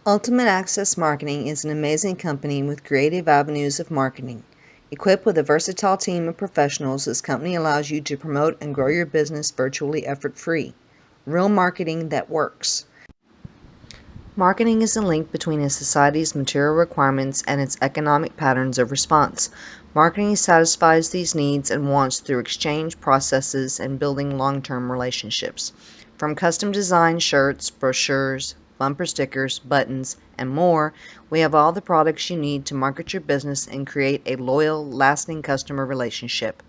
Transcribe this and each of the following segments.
Ultimate Access Marketing is an amazing company with creative avenues of marketing. Equipped with a versatile team of professionals, this company allows you to promote and grow your business virtually effort-free. Real marketing that works. Marketing is a link between a society's material requirements and its economic patterns of response. Marketing satisfies these needs and wants through exchange processes and building long-term relationships. From custom design shirts, brochures, bumper stickers, buttons, and more, we have all the products you need to market your business and create a loyal, lasting customer relationship.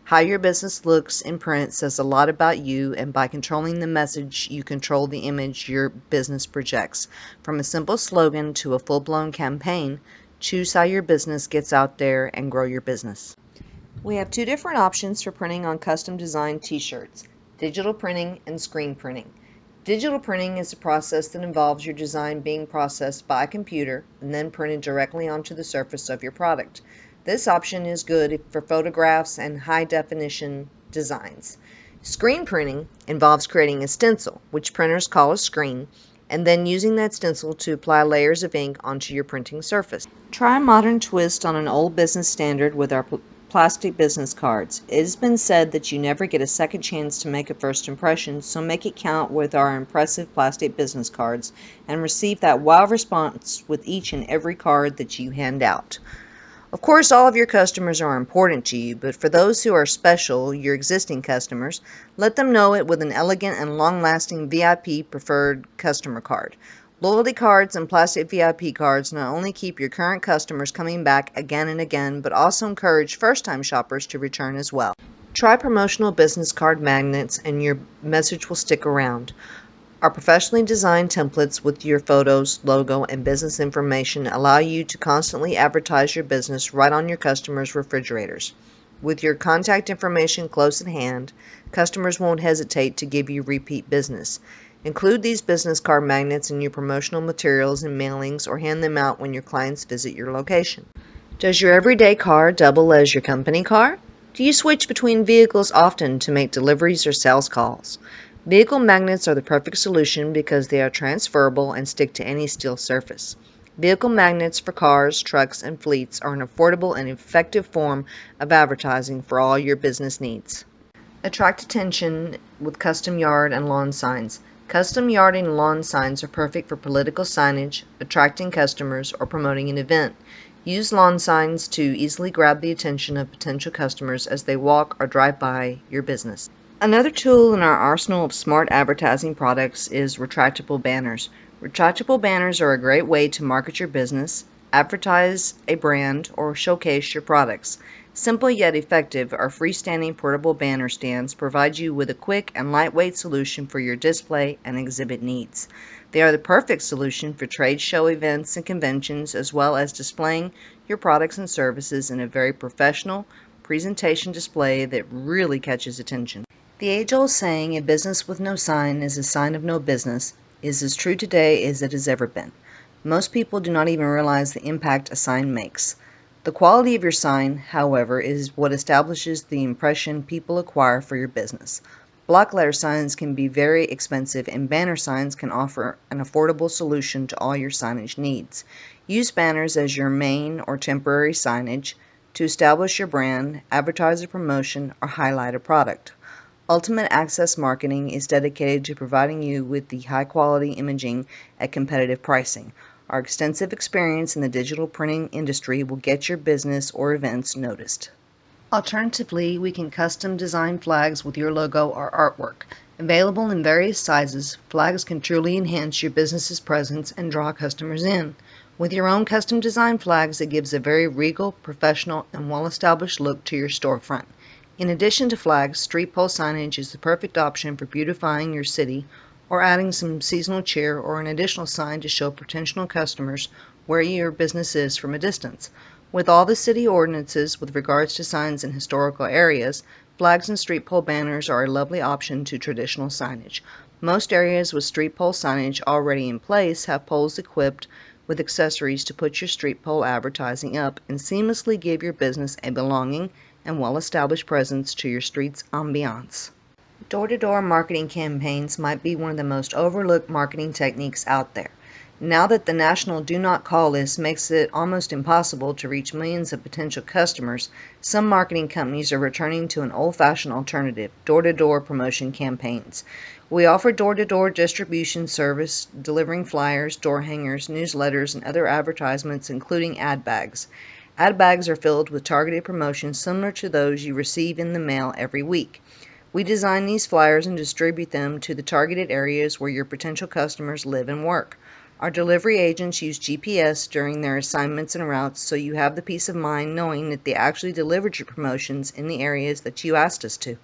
How your business looks in print says a lot about you, and by controlling the message, you control the image your business projects. From a simple slogan to a full-blown campaign, choose how your business gets out there and grow your business. We have two different options for printing on custom designed t-shirts: digital printing and screen printing. Digital printing is a process that involves your design being processed by a computer and then printed directly onto the surface of your product. This option is good for photographs and high-definition designs. Screen printing involves creating a stencil, which printers call a screen, and then using that stencil to apply layers of ink onto your printing surface. Try a modern twist on an old business standard with our plastic business cards. It has been said that you never get a second chance to make a first impression, so make it count with our impressive plastic business cards and receive that wow response with each and every card that you hand out. Of course, all of your customers are important to you, but for those who are special, your existing customers, let them know it with an elegant and long-lasting VIP preferred customer card. Loyalty cards and plastic VIP cards not only keep your current customers coming back again and again, but also encourage first-time shoppers to return as well. Try promotional business card magnets and your message will stick around. Our professionally designed templates with your photos, logo, and business information allow you to constantly advertise your business right on your customers' refrigerators. With your contact information close at hand, customers won't hesitate to give you repeat business. Include these business card magnets in your promotional materials and mailings or hand them out when your clients visit your location. Does your everyday car double as your company car? Do you switch between vehicles often to make deliveries or sales calls? Vehicle magnets are the perfect solution because they are transferable and stick to any steel surface. Vehicle magnets for cars, trucks, and fleets are an affordable and effective form of advertising for all your business needs. Attract attention with custom yard and lawn signs. Custom yard and lawn signs are perfect for political signage, attracting customers, or promoting an event. Use lawn signs to easily grab the attention of potential customers as they walk or drive by your business. Another tool in our arsenal of smart advertising products is retractable banners. Retractable banners are a great way to market your business, advertise a brand, or showcase your products. Simple yet effective, our freestanding portable banner stands provide you with a quick and lightweight solution for your display and exhibit needs. They are the perfect solution for trade show events and conventions, as well as displaying your products and services in a very professional presentation display that really catches attention. The age-old saying, "A business with no sign is a sign of no business," is as true today as it has ever been. Most people do not even realize the impact a sign makes. The quality of your sign, however, is what establishes the impression people acquire for your business. Block letter signs can be very expensive, and banner signs can offer an affordable solution to all your signage needs. Use banners as your main or temporary signage to establish your brand, advertise a promotion, or highlight a product. Ultimate Access Marketing is dedicated to providing you with the high-quality imaging at competitive pricing. Our extensive experience in the digital printing industry will get your business or events noticed. Alternatively, we can custom design flags with your logo or artwork. Available in various sizes, flags can truly enhance your business's presence and draw customers in. With your own custom design flags, it gives a very regal, professional, and well-established look to your storefront. In addition to flags, street pole signage is the perfect option for beautifying your city or adding some seasonal cheer or an additional sign to show potential customers where your business is from a distance. With all the city ordinances with regards to signs in historical areas, flags and street pole banners are a lovely option to traditional signage. Most areas with street pole signage already in place have poles equipped with accessories to put your street pole advertising up and seamlessly give your business a belonging and well-established presence to your street's ambiance. Door-to-door marketing campaigns might be one of the most overlooked marketing techniques out there. Now that the national do not call list makes it almost impossible to reach millions of potential customers, some marketing companies are returning to an old-fashioned alternative, door-to-door promotion campaigns. We offer door-to-door distribution service, delivering flyers, door hangers, newsletters, and other advertisements, including ad bags. Ad bags are filled with targeted promotions similar to those you receive in the mail every week. We design these flyers and distribute them to the targeted areas where your potential customers live and work. Our delivery agents use GPS during their assignments and routes, so you have the peace of mind knowing that they actually delivered your promotions in the areas that you asked us to.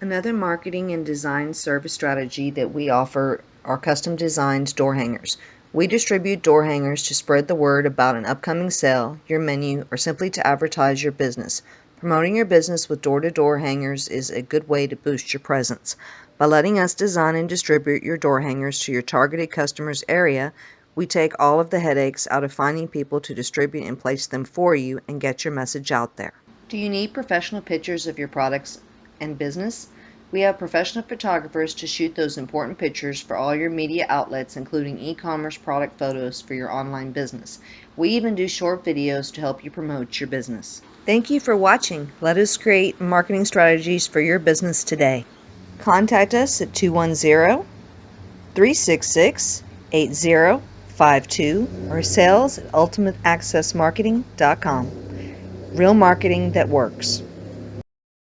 Another marketing and design service strategy that we offer are custom designed door hangers. We distribute door hangers to spread the word about an upcoming sale, your menu, or simply to advertise your business. Promoting your business with door-to-door hangers is a good way to boost your presence. By letting us design and distribute your door hangers to your targeted customers' area, we take all of the headaches out of finding people to distribute and place them for you and get your message out there. Do you need professional pictures of your products and business? We have professional photographers to shoot those important pictures for all your media outlets, including e-commerce product photos for your online business. We even do short videos to help you promote your business. Thank you for watching. Let us create marketing strategies for your business today. Contact us at 210-366-8052 or sales@ultimateaccessmarketing.com. Real marketing that works.